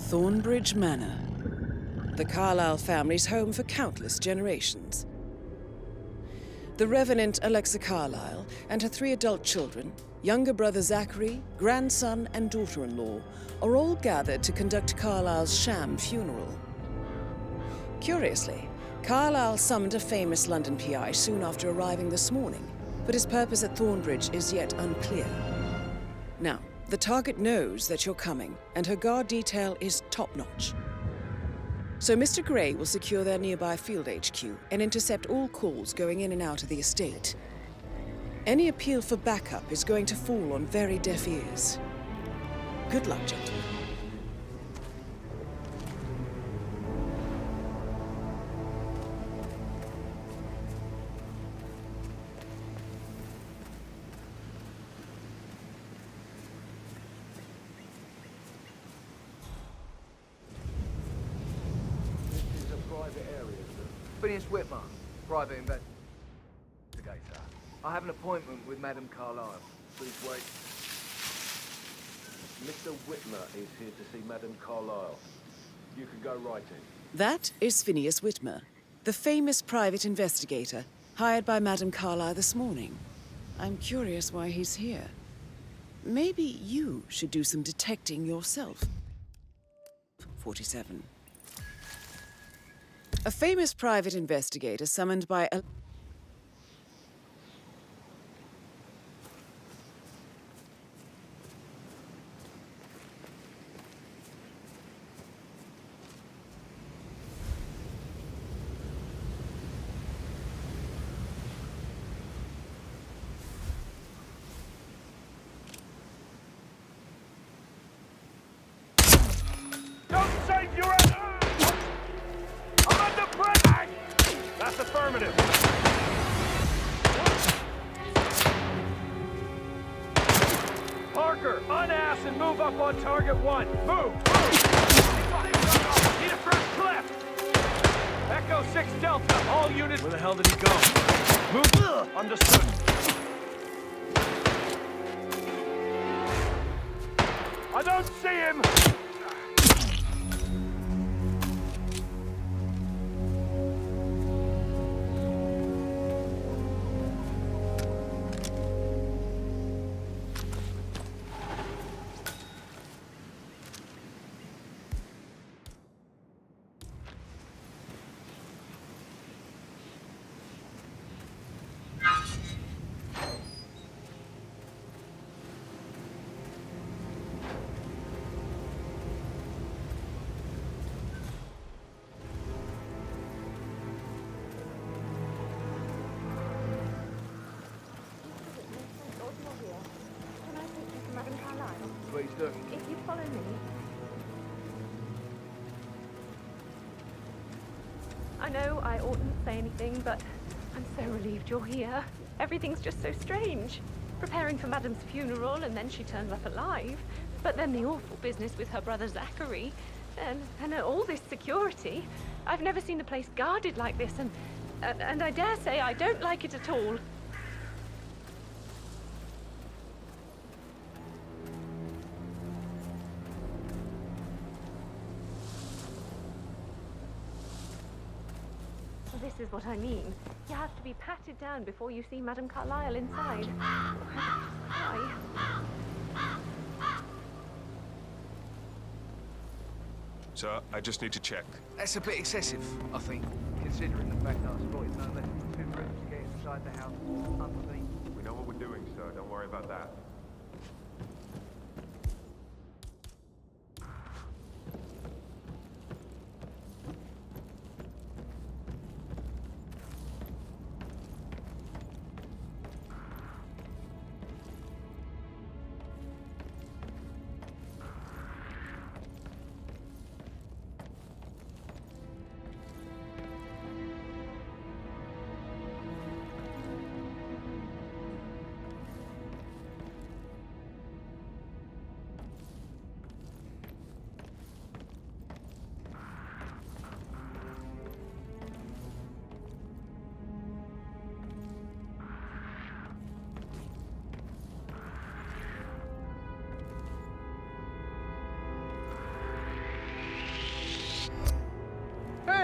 Thornbridge Manor, the Carlyle family's home for countless generations. The Revenant Alexa Carlyle and her 3 adult children, younger brother Zachary, grandson and daughter-in-law, are all gathered to conduct Carlyle's sham funeral. Curiously, Carlyle summoned a famous London PI soon after arriving this morning, but his purpose at Thornbridge is yet unclear. Now, the target knows that you're coming, and her guard detail is top-notch. So Mr. Gray will secure their nearby field HQ and intercept all calls going in and out of the estate. Any appeal for backup is going to fall on very deaf ears. Good luck, gentlemen. Phineas Whitmer, private investigator. I have an appointment with Madame Carlyle. Please wait. Mr. Whitmer is here to see Madame Carlyle. You can go right in. That is Phineas Whitmer, the famous private investigator hired by Madame Carlyle this morning. I'm curious why he's here. Maybe you should do some detecting yourself. 47. A famous private investigator summoned by a... Don't save your own! I'm under pressure! That's affirmative. Parker, unass and move up on target 1. Move! Need a fresh clip! Echo 6 Delta, all units... Where the hell did he go? Move! Understood. I don't see him! Please do. If you follow me. I know I oughtn't say anything, but I'm so relieved you're here. Everything's just so strange. Preparing for Madame's funeral, and then she turns up alive. But then the awful business with her brother Zachary. And all this security. I've never seen the place guarded like this, and I dare say I don't like it at all. This is what I mean. You have to be patted down before you see Madame Carlyle inside. Why? Sir, I just need to check. That's a bit excessive, I think, considering the fact that I spotted no less than 2 rooms to get inside the house underneath. We know what we're doing, sir. Don't worry about that.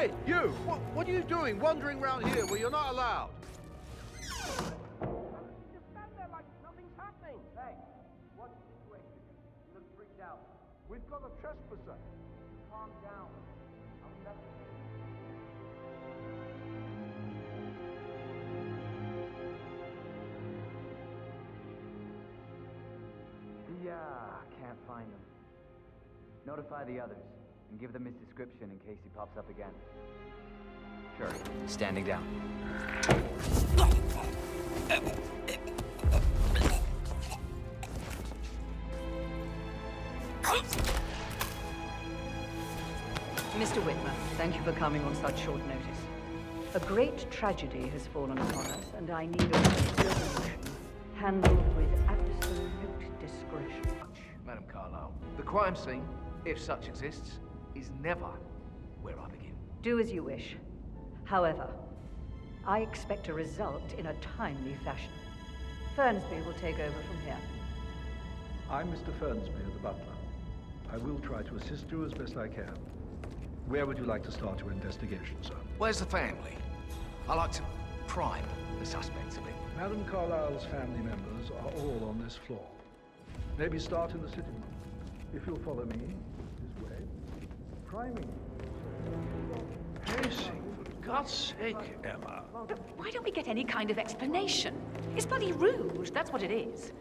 Hey, you! What are you doing wandering around here where you're not allowed? Just stand there like nothing's happening. Hey, what's the situation? You look freaked out. We've got a trespasser. Calm down. I'll investigate. Can't find him. Notify the others and give them his description in case he pops up again. Sure. Standing down. Mr. Whitmer, thank you for coming on such short notice. A great tragedy has fallen upon us, and I need a resolution handled with absolute discretion. Madam Carlyle, the crime scene, if such exists, is never where I begin. Do as you wish. However, I expect a result in a timely fashion. Fernsby will take over from here. I'm Mr. Fernsby, the butler. I will try to assist you as best I can. Where would you like to start your investigation, sir? Where's the family? I like to prime the suspects a bit. Madam Carlyle's family members are all on this floor. Maybe start in the sitting room. If you'll follow me this way. Priming. Pacing, for God's sake, Emma. Why don't we get any kind of explanation? It's bloody rude, that's what it is.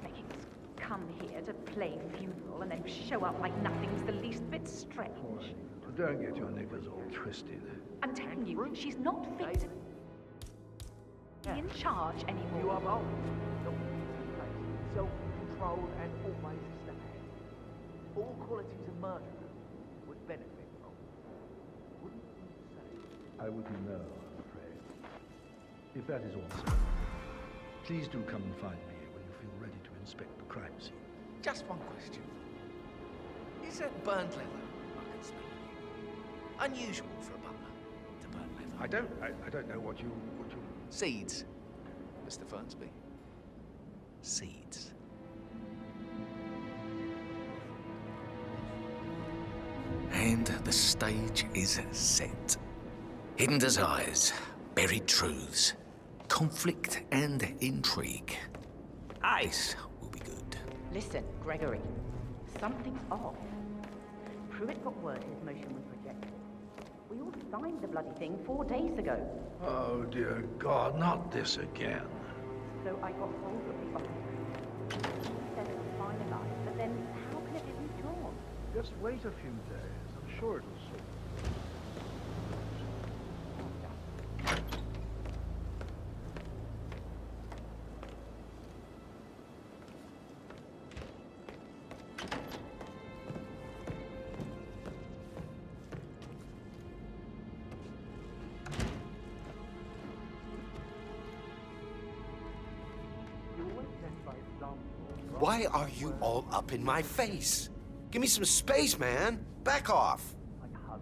Making us come here to play funeral and then show up like nothing's the least bit strange. Don't get your knickers all twisted. I'm telling you, she's not fit to be in charge anymore. You are bold. Self-controlled and always stand. All qualities a murderer would benefit from. Wouldn't you say? I wouldn't know, I'm afraid. If that is all, sir, please do come and find me when you feel ready to inspect the crime scene. Just one question. Is that burnt leather I can smell? Unusual for a butler to burn leather. I don't know what you... Seeds, Mr. Fernsby. Seeds. And the stage is set. Hidden desires, buried truths, conflict and intrigue. Ice will be good. Listen, Gregory. Something's off. Pruitt got word his motion was rejected. We all signed the bloody thing 4 days ago. Oh, dear God, not this again. So I got hold of the officer. He said it was finalized, but then how can it be withdrawn? Just wait a few days. I'm sure it'll sort. Why are you all up in my face? Give me some space, man. Back off. Right.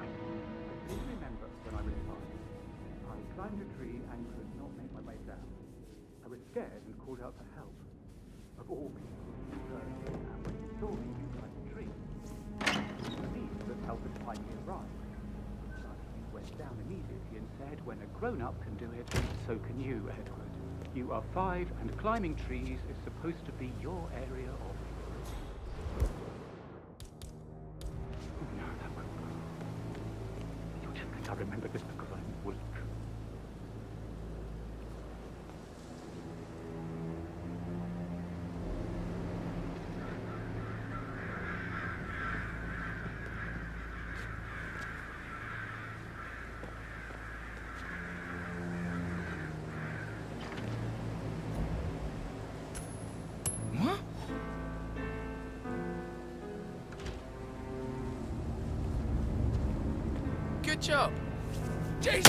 I do remember when I was 5. I climbed a tree and could not make my way down. I was scared and called out for help. Of all people, and when you saw me, you climbed the tree. You believed that help had finally arrived. But you went down immediately and said, when a grown-up can do it, so can you, Edward. You are 5, and climbing trees is supposed to be your area of expertise. No, that won't work. You just think I remember this because I'm weak. Good job. Jeez.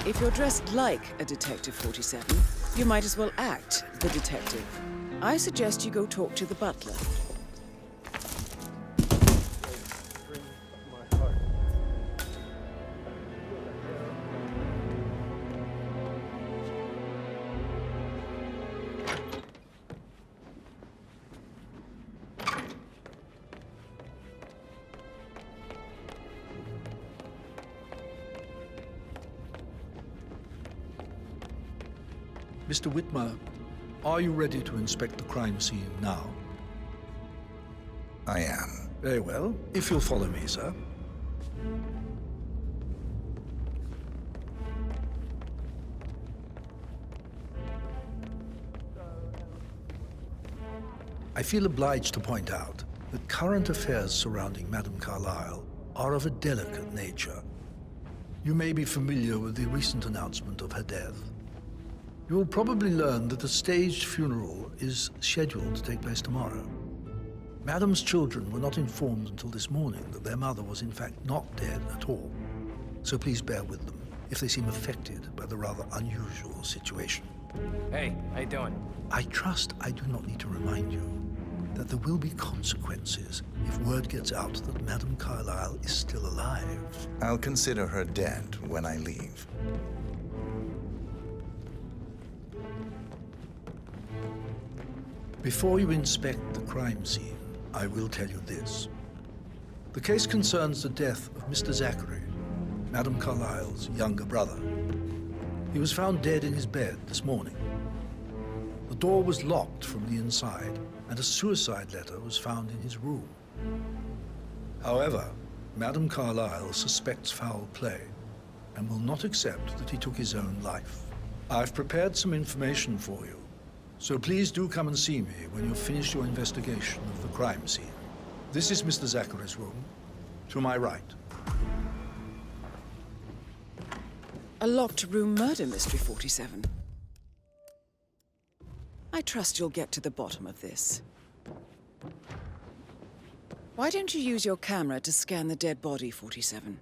If you're dressed like a Detective 47, you might as well act the detective. I suggest you go talk to the butler. Mr. Whitmer, are you ready to inspect the crime scene now? I am. Very well. If you'll follow me, sir. I feel obliged to point out that current affairs surrounding Madame Carlyle are of a delicate nature. You may be familiar with the recent announcement of her death. You will probably learn that a staged funeral is scheduled to take place tomorrow. Madame's children were not informed until this morning that their mother was in fact not dead at all. So please bear with them if they seem affected by the rather unusual situation. Hey, how you doing? I trust I do not need to remind you that there will be consequences if word gets out that Madame Carlyle is still alive. I'll consider her dead when I leave. Before you inspect the crime scene, I will tell you this. The case concerns the death of Mr. Zachary, Madame Carlyle's younger brother. He was found dead in his bed this morning. The door was locked from the inside, and a suicide letter was found in his room. However, Madame Carlyle suspects foul play and will not accept that he took his own life. I've prepared some information for you, so please do come and see me when you've finished your investigation of the crime scene. This is Mr. Zachary's room, to my right. A locked room murder mystery, 47. I trust you'll get to the bottom of this. Why don't you use your camera to scan the dead body, 47?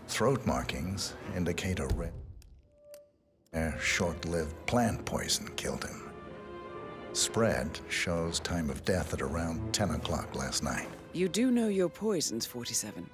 Throat markings indicate a rare, short-lived plant poison killed him. Spread shows time of death at around 10 o'clock last night. You do know your poisons, 47.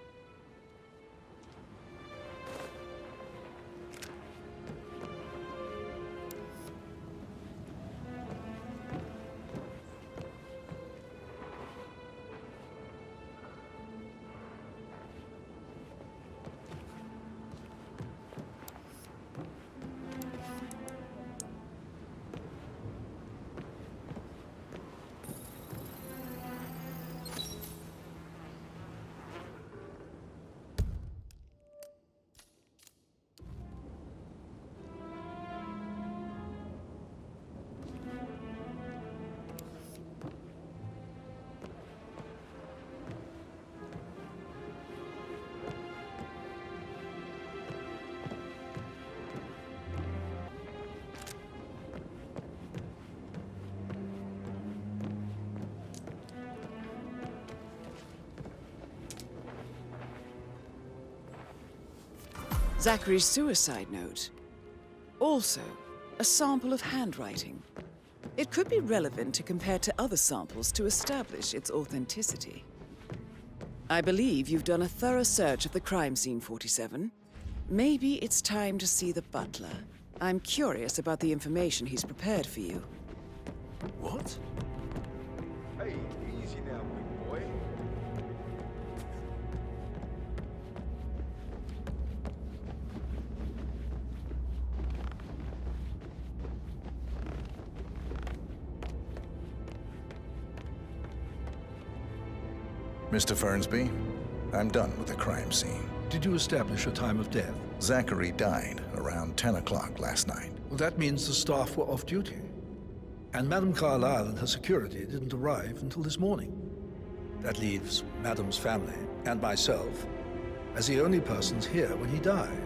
Zachary's suicide note. Also, a sample of handwriting. It could be relevant to compare to other samples to establish its authenticity. I believe you've done a thorough search of the crime scene, 47. Maybe it's time to see the butler. I'm curious about the information he's prepared for you. What? Hey, easy now, big boy. Mr. Fernsby, I'm done with the crime scene. Did you establish a time of death? Zachary died around 10 o'clock last night. Well, that means the staff were off duty. And Madame Carlyle and her security didn't arrive until this morning. That leaves Madame's family and myself as the only persons here when he died.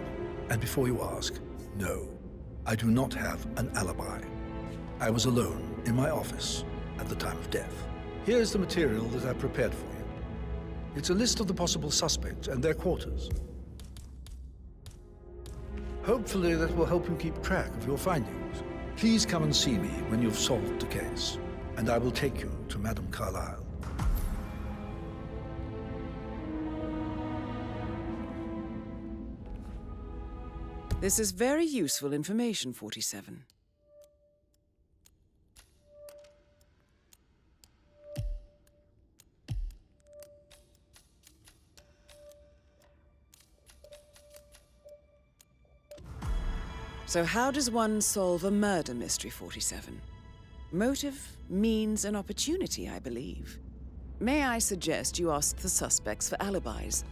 And before you ask, no, I do not have an alibi. I was alone in my office at the time of death. Here's the material that I prepared for you. It's a list of the possible suspects and their quarters. Hopefully that will help you keep track of your findings. Please come and see me when you've solved the case, and I will take you to Madame Carlyle. This is very useful information, 47. So how does one solve a murder mystery, 47? Motive, means, and opportunity, I believe. May I suggest you ask the suspects for alibis?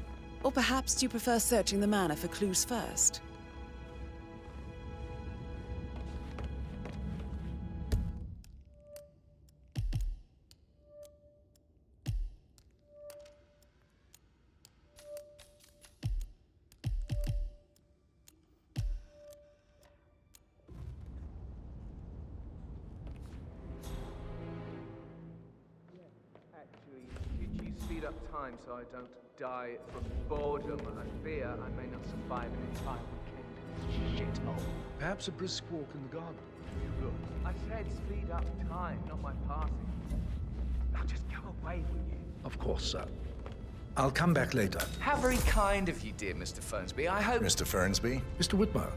Or perhaps do you prefer searching the manor for clues first? Could you speed up time so I don't die from boredom? I fear I may not survive an entire weekend in this shithole. Perhaps a brisk walk in the garden. Look, I said speed up time, not my party. Now just go away, will you? Of course, sir. I'll come back later. How very kind of you, dear Mr. Fernsby. I hope... Mr. Fernsby? Mr. Whitmer,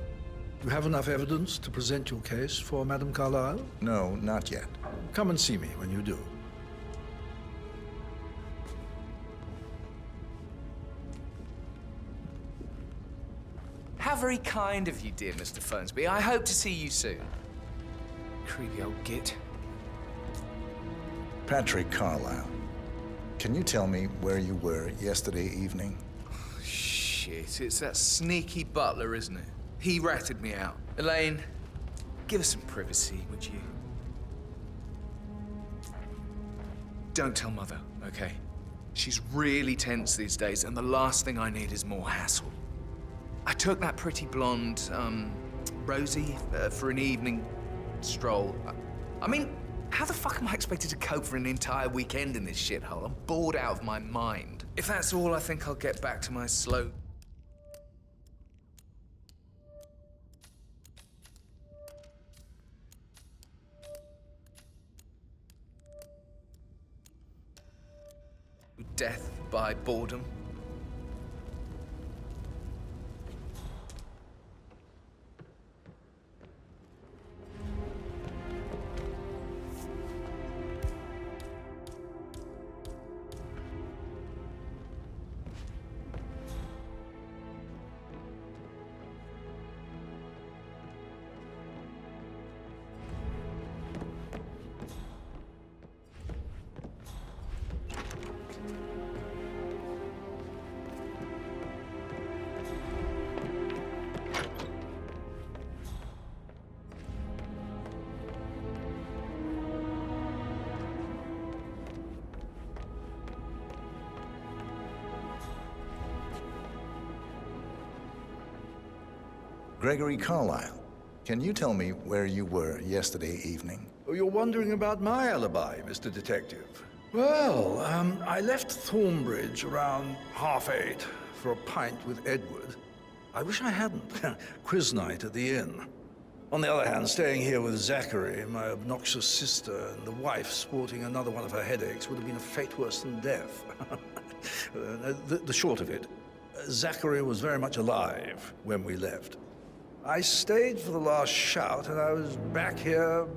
you have enough evidence to present your case for Madame Carlyle? No, not yet. Come and see me when you do. How very kind of you, dear Mr. Fernsby. I hope to see you soon. Creepy old git. Patrick Carlyle, can you tell me where you were yesterday evening? Shit, it's that sneaky butler, isn't it? He ratted me out. Elaine, give us some privacy, would you? Don't tell Mother, okay? She's really tense these days, and the last thing I need is more hassle. I took that pretty blonde, Rosie, for an evening stroll. I mean, how the fuck am I expected to cope for an entire weekend in this shithole? I'm bored out of my mind. If that's all, I think I'll get back to my slow... death by boredom. Gregory Carlyle, can you tell me where you were yesterday evening? Oh, you're wondering about my alibi, Mr. Detective. Well, I left Thornbridge around 8:30 for a pint with Edward. I wish I hadn't. Quiz night at the inn. On the other hand, staying here with Zachary, my obnoxious sister, and the wife sporting another one of her headaches would have been a fate worse than death. The short of it, Zachary was very much alive when we left. I stayed for the last shout, and I was back here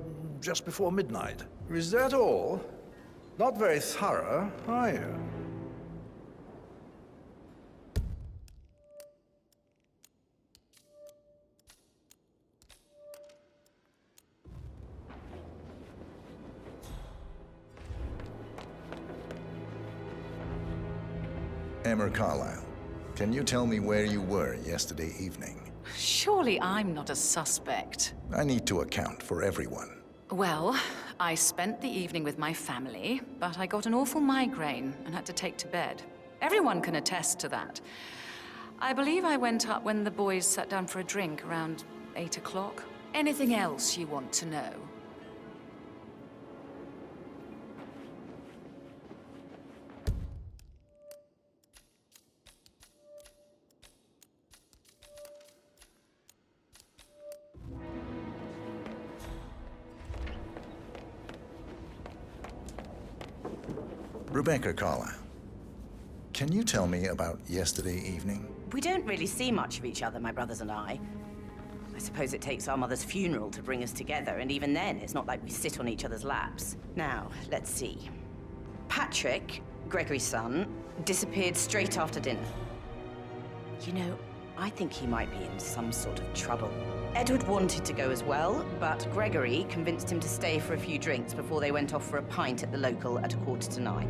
just before midnight. Is that all? Not very thorough, are you? Emma Carlyle, can you tell me where you were yesterday evening? Surely I'm not a suspect. I need to account for everyone. Well, I spent the evening with my family, but I got an awful migraine and had to take to bed. Everyone can attest to that. I believe I went up when the boys sat down for a drink around 8 o'clock. Anything else you want to know? Rebecca Carlyle, can you tell me about yesterday evening? We don't really see much of each other, my brothers and I. I suppose it takes our mother's funeral to bring us together, and even then, it's not like we sit on each other's laps. Now, let's see. Patrick, Gregory's son, disappeared straight after dinner. You know, I think he might be in some sort of trouble. Edward wanted to go as well, but Gregory convinced him to stay for a few drinks before they went off for a pint at the local at 8:45.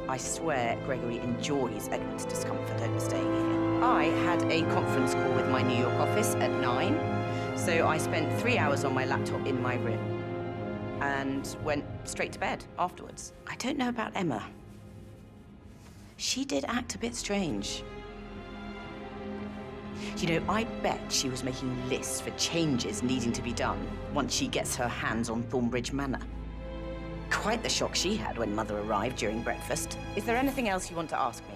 I swear Gregory enjoys Edward's discomfort over staying here. I had a conference call with my New York office at 9, so I spent 3 hours on my laptop in my room and went straight to bed afterwards. I don't know about Emma. She did act a bit strange. You know, I bet she was making lists for changes needing to be done once she gets her hands on Thornbridge Manor. Quite the shock she had when Mother arrived during breakfast. Is there anything else you want to ask me?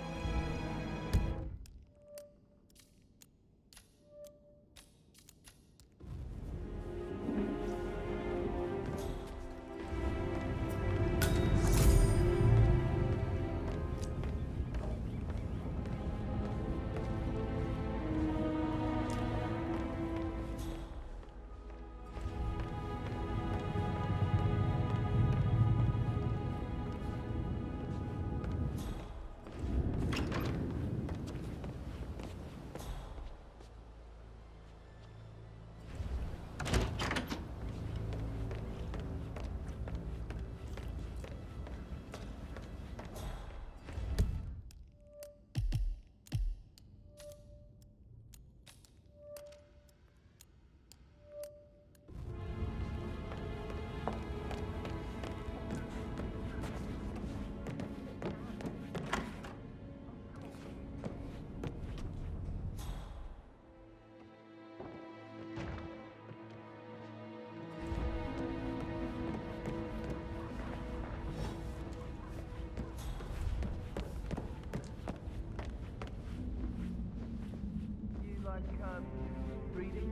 Reading?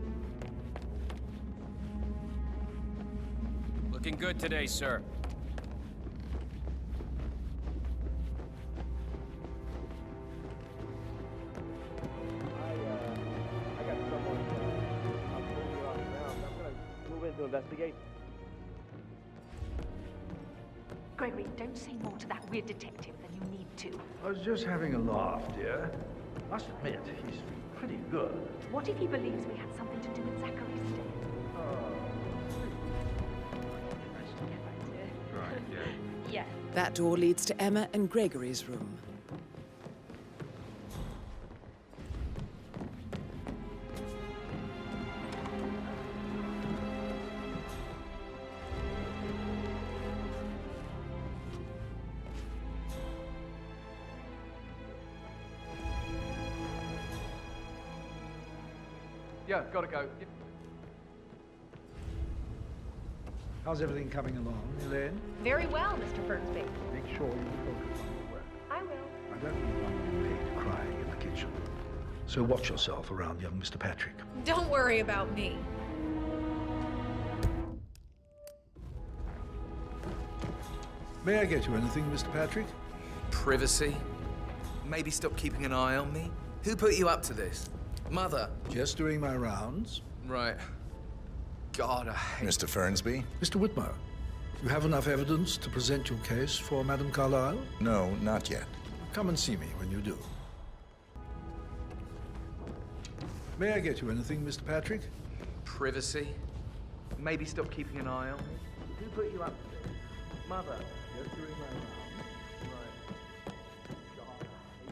Looking good today, sir. I got someone. I'm pulling you off now. I'm gonna move in to investigate. Gregory, don't say more to that weird detective than you need to. I was just having a laugh, dear. Must admit, he's pretty good. What if he believes we had something to do with Zachary's death? Right, yeah. Yeah. That door leads to Emma and Gregory's room. Yeah, gotta go. How's everything coming along, Elaine? Very well, Mr. Fernsby. Make sure you focus on your work. I will. I don't need one maid crying in the kitchen. So watch yourself around young Mr. Patrick. Don't worry about me. May I get you anything, Mr. Patrick? Privacy? Maybe stop keeping an eye on me? Who put you up to this? Mother? Just doing my rounds. Right. God, I hate... Mr. Fernsby? Mr. Whitmer, you have enough evidence to present your case for Madame Carlyle? No, not yet. Come and see me when you do. May I get you anything, Mr. Patrick? Privacy? Maybe stop keeping an eye on me? Who put you up to this? Mother. Just doing my rounds. Right. God, I hate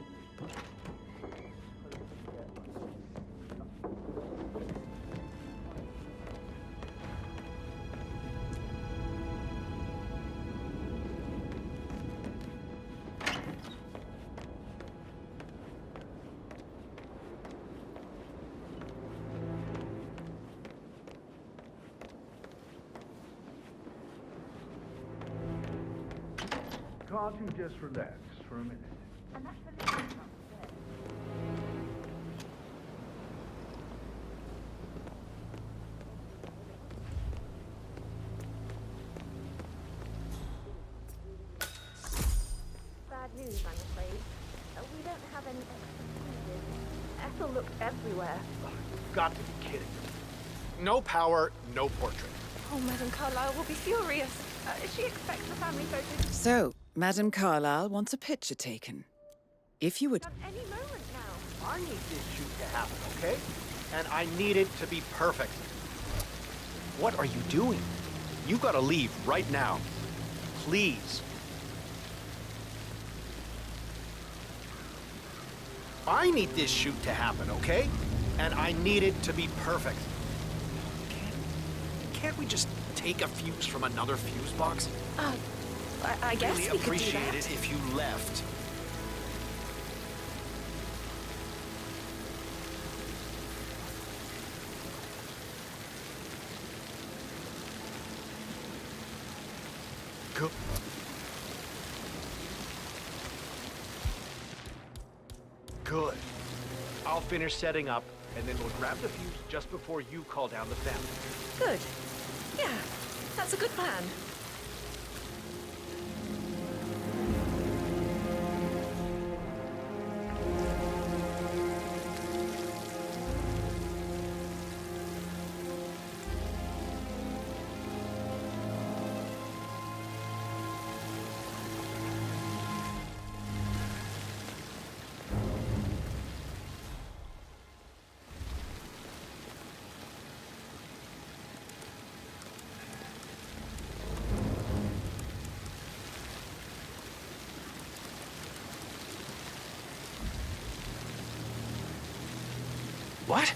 Can't you just relax for a minute? And that's the little one upstairs. looked everywhere. You've got to be kidding. No power, no portrait. Oh, Madame Carlyle will be furious. She expects the family photos So, Madame Carlyle wants a picture taken. If you would... any moment now. I need this shoot to happen, okay? And I need it to be perfect. What are you doing? You gotta leave right now. Please. I need this shoot to happen, okay? And I need it to be perfect. Can't we just take a fuse from another fuse box? I guess really we could do appreciate that. it if you left. Go. Good. I'll finish setting up, and then we'll grab the fuse just before you call down the family. Good. Yeah, that's a good plan. What?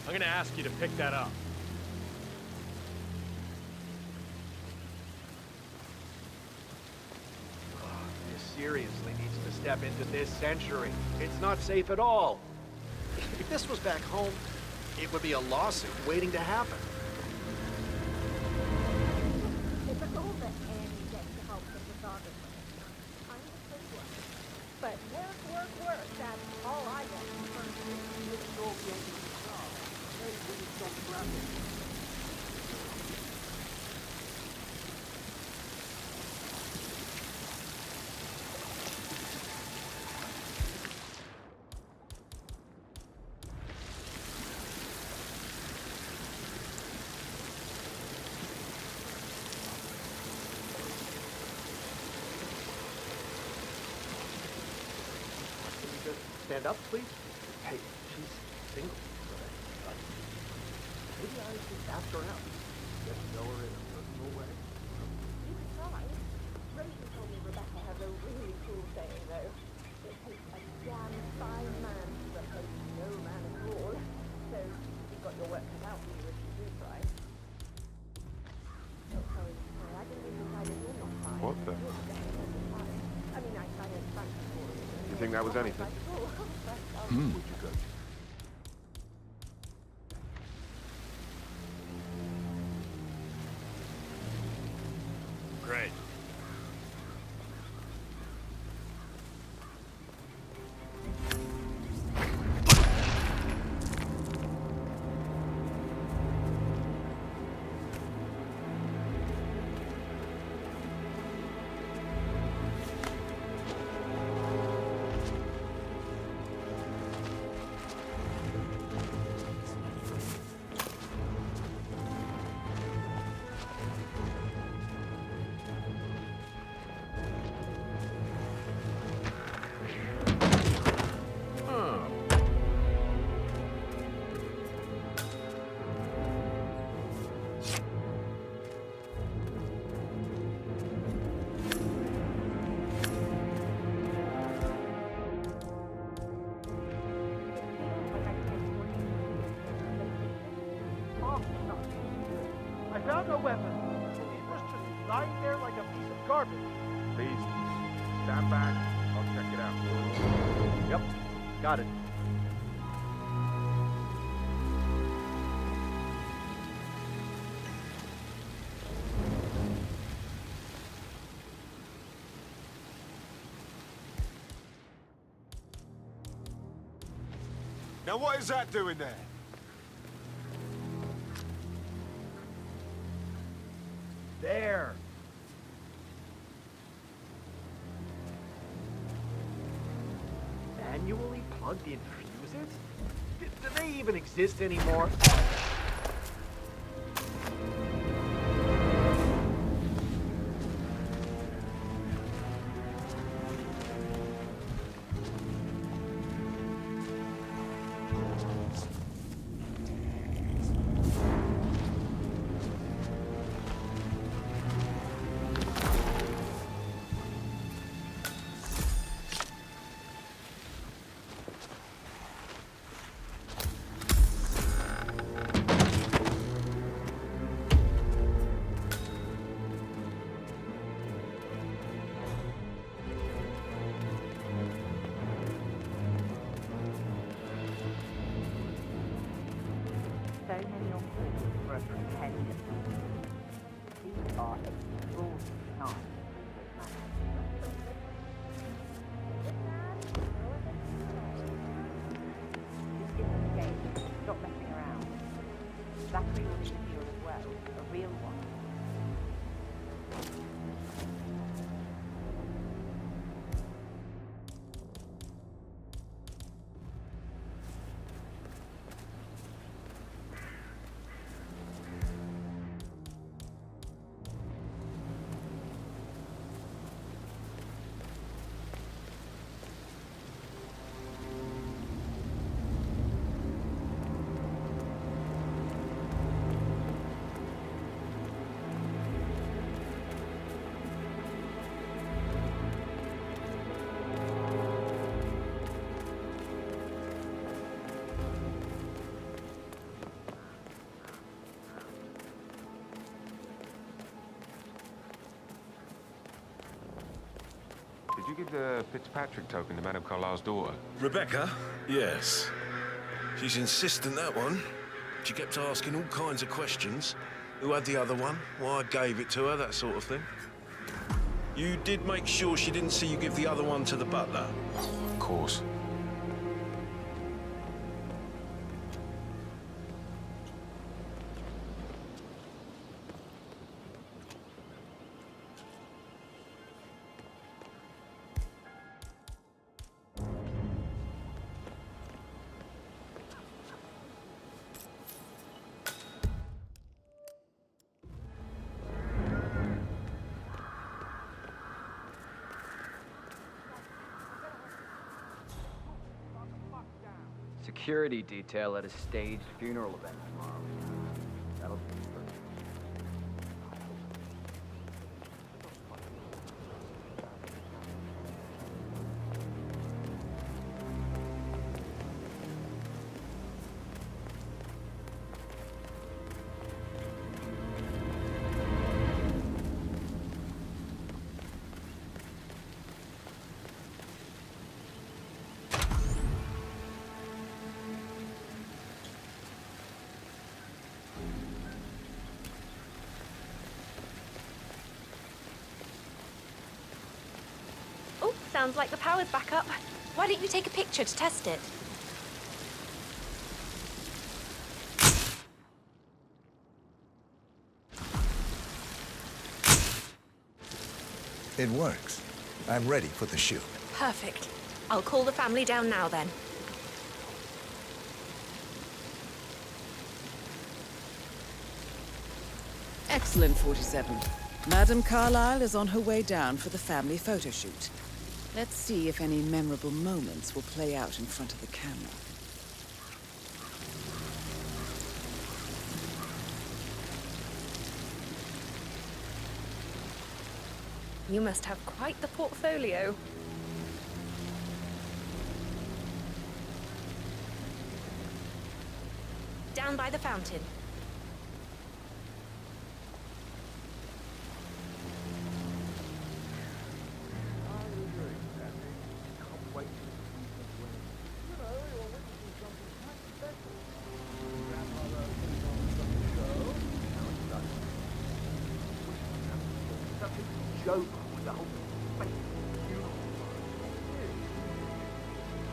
I'm gonna ask you to pick that up. This seriously needs to step into this century. It's not safe at all. If this was back home, it would be a lawsuit waiting to happen. It's a goal that Annie gets to help the photographer. I'm the playboy. But work, that's all I get. Stand up, please. Hey, she's single. Maybe I should ask her out. Get to know her in a personal way. You could try. Rachel told me Rebecca has a really cool saying, though. It takes a damn fine man to replace no man at all. So you've got your work cut out for you if you do try. Oh, sorry. I didn't even decide that you're not fine. What the? I mean, I don't thank you for it. You think that was anything? Hmm. Would you coach? Great. I found no weapon. It was just lying there like a piece of garbage. Please, stand back. I'll check it out. Yep, got it. Now what is that doing there? There. Manually plugged in fuse Do they even exist anymore? So many on call for a pretender. These are extraordinary times. This isn't a game. Stop messing around. Zachary will need a deal as well. A real one. Did you give the Fitzpatrick token to Madame Carlisle's daughter? Rebecca? Yes. She's insistent, that one. She kept asking all kinds of questions. Who had the other one? Why I gave it to her, that sort of thing. You did make sure she didn't see you give the other one to the butler? Of course. Security detail at a staged funeral event tomorrow. That'll be first. Sounds like the power's back up. Why don't you take a picture to test it? It works. I'm ready for the shoot. Perfect. I'll call the family down now then. Excellent, 47. Madame Carlyle is on her way down for the family photo shoot. Let's see if any memorable moments will play out in front of the camera. You must have quite the portfolio. Down by the fountain.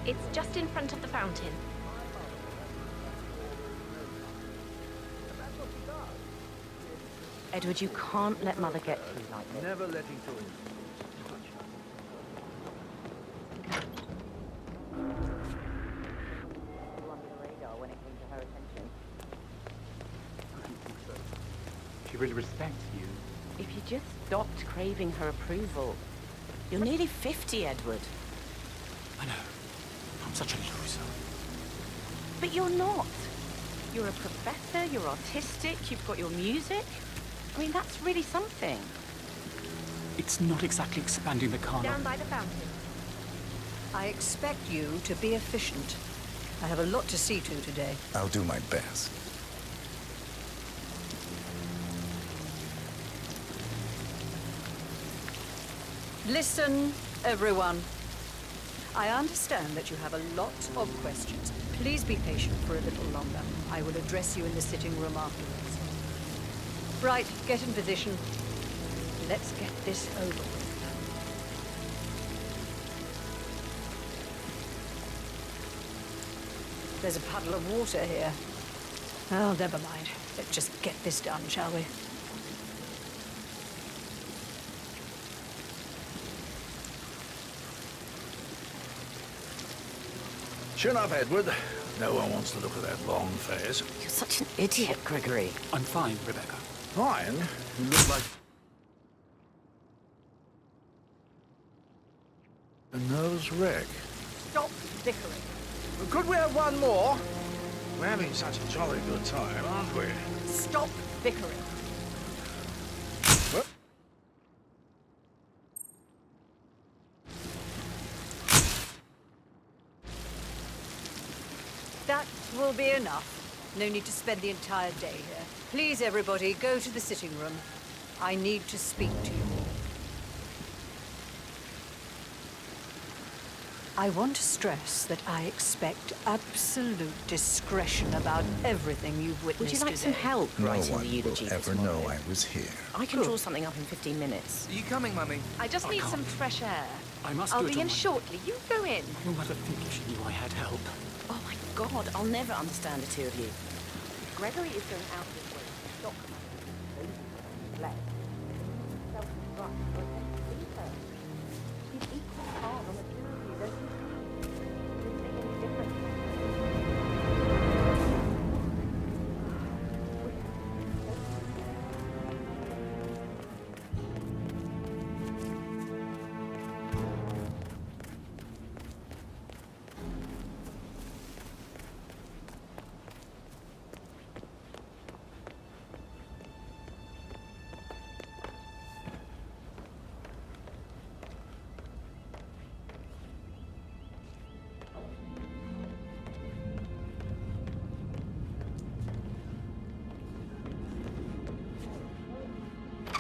It's just in front of the fountain. Edward, you can't let Mother get to you like this. Never letting go. On the radar when respect you. If you just stopped craving her approval. You're nearly 50, Edward. I know. I'm such a loser. But you're not. You're a professor, you're artistic, you've got your music. I mean, that's really something. It's not exactly expanding the carnal. Down by the fountain. I expect you to be efficient. I have a lot to see to today. I'll do my best. Listen, everyone. I understand that you have a lot of questions. Please be patient for a little longer. I will address you in the sitting room afterwards. Right, get in position. Let's get this over with. There's a puddle of water here. Oh, never mind. Let's just get this done, shall we? Chin up, Edward. No one wants to look at that long face. You're such an idiot, Gregory. I'm fine, Rebecca. Fine. You look like a nervous wreck. Stop bickering. Could we have one more? We're having such a jolly good time, aren't we? Stop bickering. What? That will be enough. No need to spend the entire day here. Please, everybody, go to the sitting room. I need to speak to you all. I want to stress that I expect absolute discretion about everything you've witnessed Would you like today. some help No writing one the eulogy will for ever tomorrow? know I was here. I can draw something up in 15 minutes. Are you coming, Mummy? I just need some fresh air. I must I'll do it be on in my- shortly. You go in. Your mother think if she knew I had help. Oh my God, I'll never understand the two of you. Gregory is going out of his way to stop Black. Self-right, but leave her. She's equally hard on the two of you, don't you? Doesn't make any difference.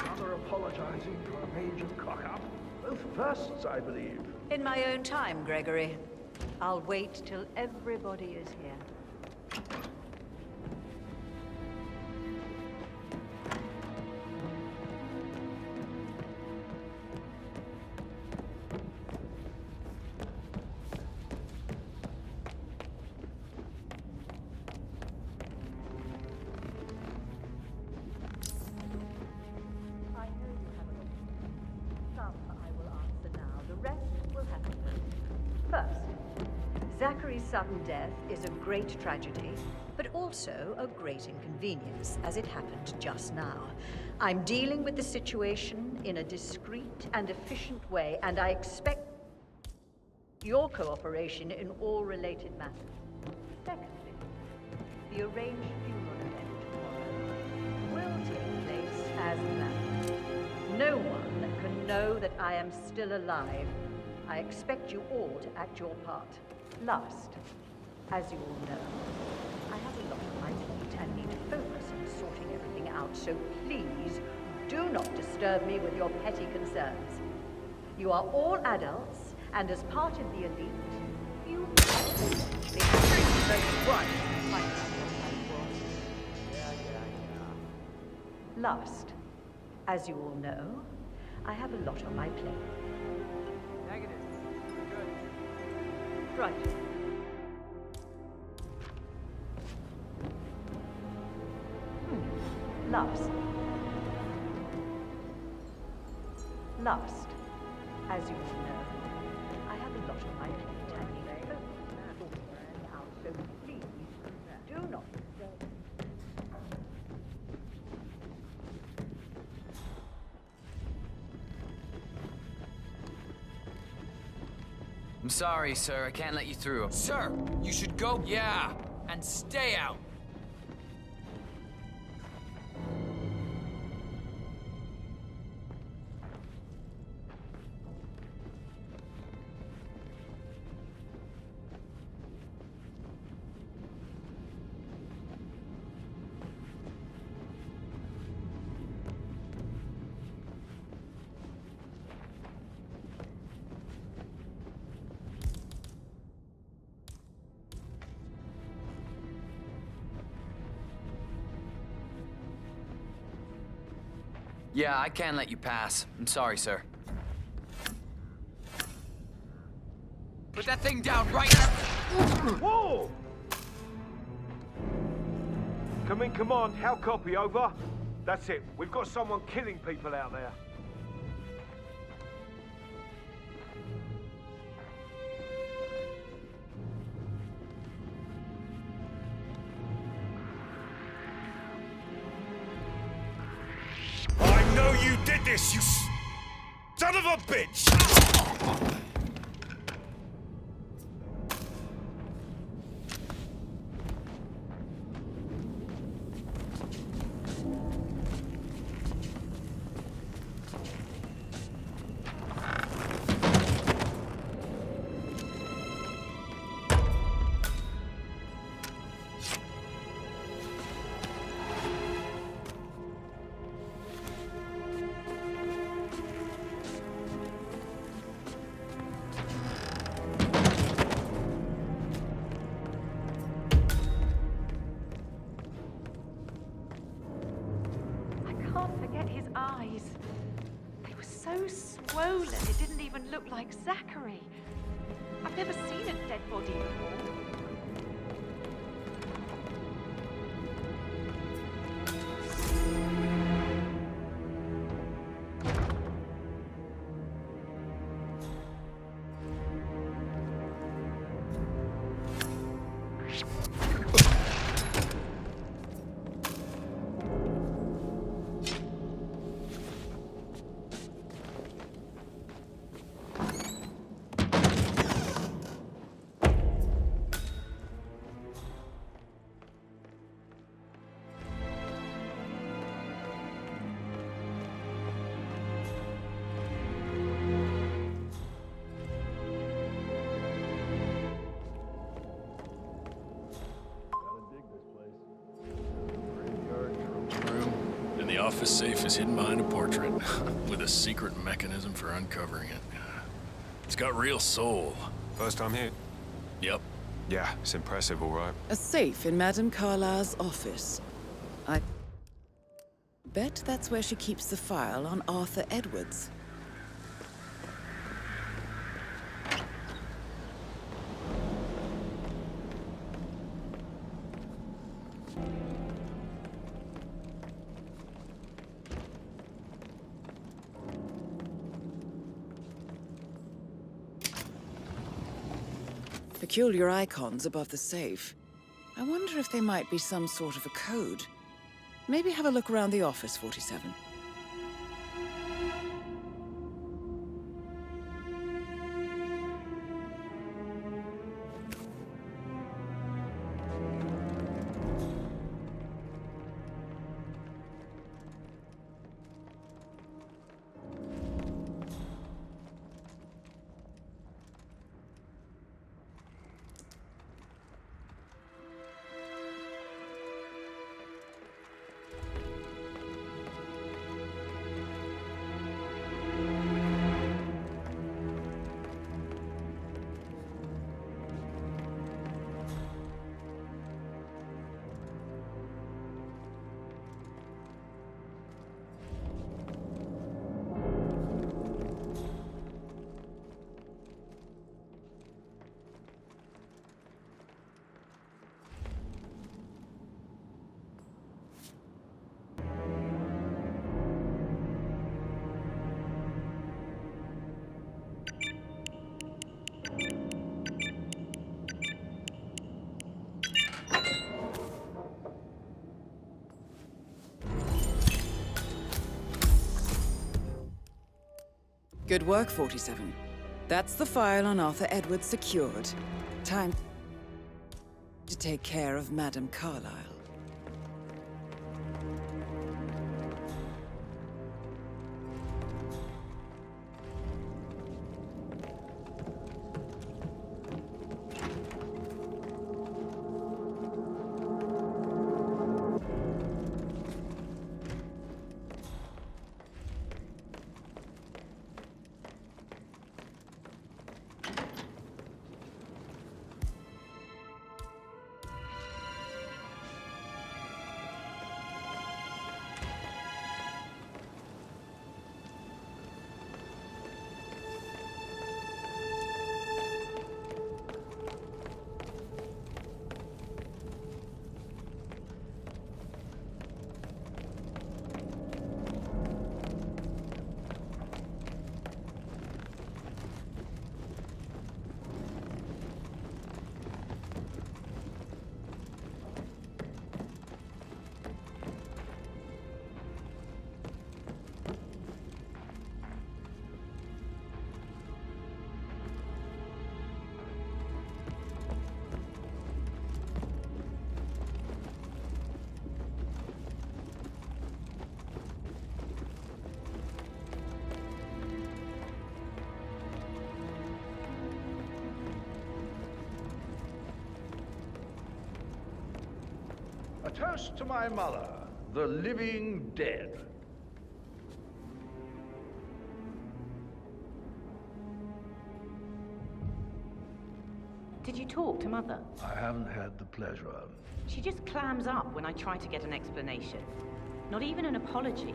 Mother apologizing for a major cock-up. Both firsts, I believe. In my own time, Gregory. I'll wait till everybody is here. I know you have a lot of questions. Some I will answer now. The rest will happen. First, Zachary's sudden death is a great tragedy, but also a great inconvenience, as it happened just now. I'm dealing with the situation in a discreet and efficient way, and I expect your cooperation in all related matters. Secondly, the arranged funeral event tomorrow will take place as planned. No one can know that I am still alive. I expect you all to act your part. Last, as you all know, I have a lot on my plate and need to focus on sorting everything out, so please do not disturb me with your petty concerns. You are all adults, and as part of the elite, you Last, as you all know, I have a lot on my plate. Negative. Good. Right. Last. Last, as you all know, I have a lot on my plate and need to focus on sorting out, so please do not disturb me. sorry, sir. I can't let you through. Sir, you should go. Yeah, and stay out. Yeah, I can't let you pass. I'm sorry, sir. Put that thing down right now. Whoa! Come on. How copy, over? That's it. We've got someone killing people out there. I know you did this, you son of a bitch! Swollen, it didn't even look like Zachary. I've never seen a dead body before. The office safe is hidden behind a portrait, with a secret mechanism for uncovering it. It's got real soul. First time here? Yep. Yeah, it's impressive, all right. A safe in Madame Carlyle's office. I bet that's where she keeps the file on Arthur Edwards. Peculiar icons above the safe. I wonder if they might be some sort of a code. Maybe have a look around the office, 47. Good work, 47. That's the file on Arthur Edwards secured. Time to take care of Madame Carlyle. A toast to my mother, the living dead. Did you talk to Mother? I haven't had the pleasure. She just clams up when I try to get an explanation. Not even an apology.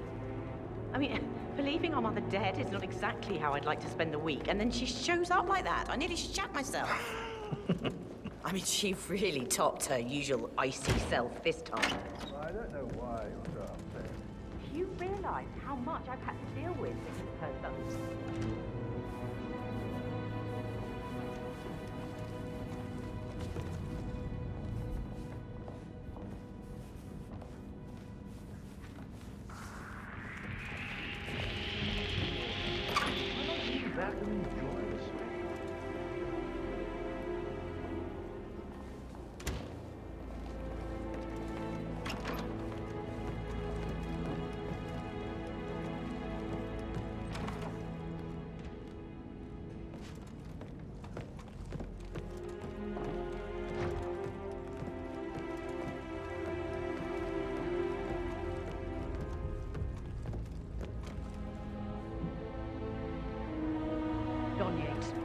I mean, believing our mother dead is not exactly how I'd like to spend the week, and then she shows up like that. I nearly shat myself. I mean, she really topped her usual icy self this time. I don't know why you're so upset. Do you realize how much I've had to deal with since her son? Back and enjoy this.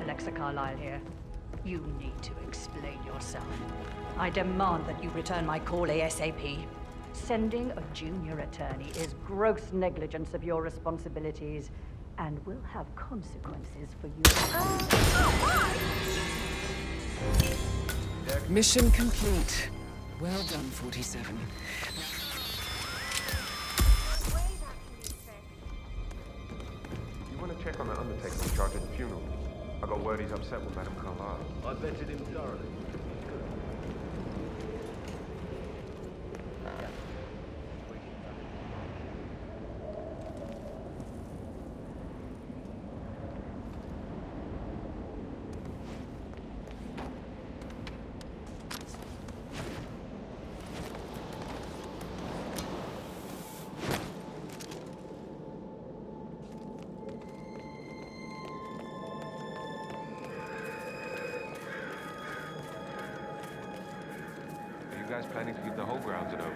Alexa Carlyle here. You need to explain yourself. I demand that you return my call ASAP. Sending a junior attorney is gross negligence of your responsibilities and will have consequences for you. Mission complete. Well done, 47. You want to check on that undertaker in charge of the funeral? I got word he's upset with Madame Carlyle. I vetted him thoroughly. You guys planning to give the whole grounds an oval?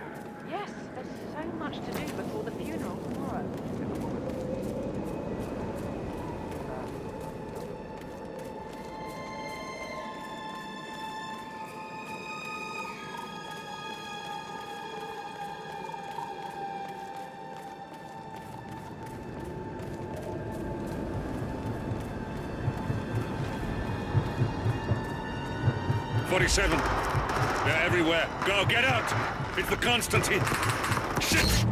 Yes, there's so much to do before the funeral tomorrow. "47. They're everywhere. Go, get out! It's the Constantine. Shit!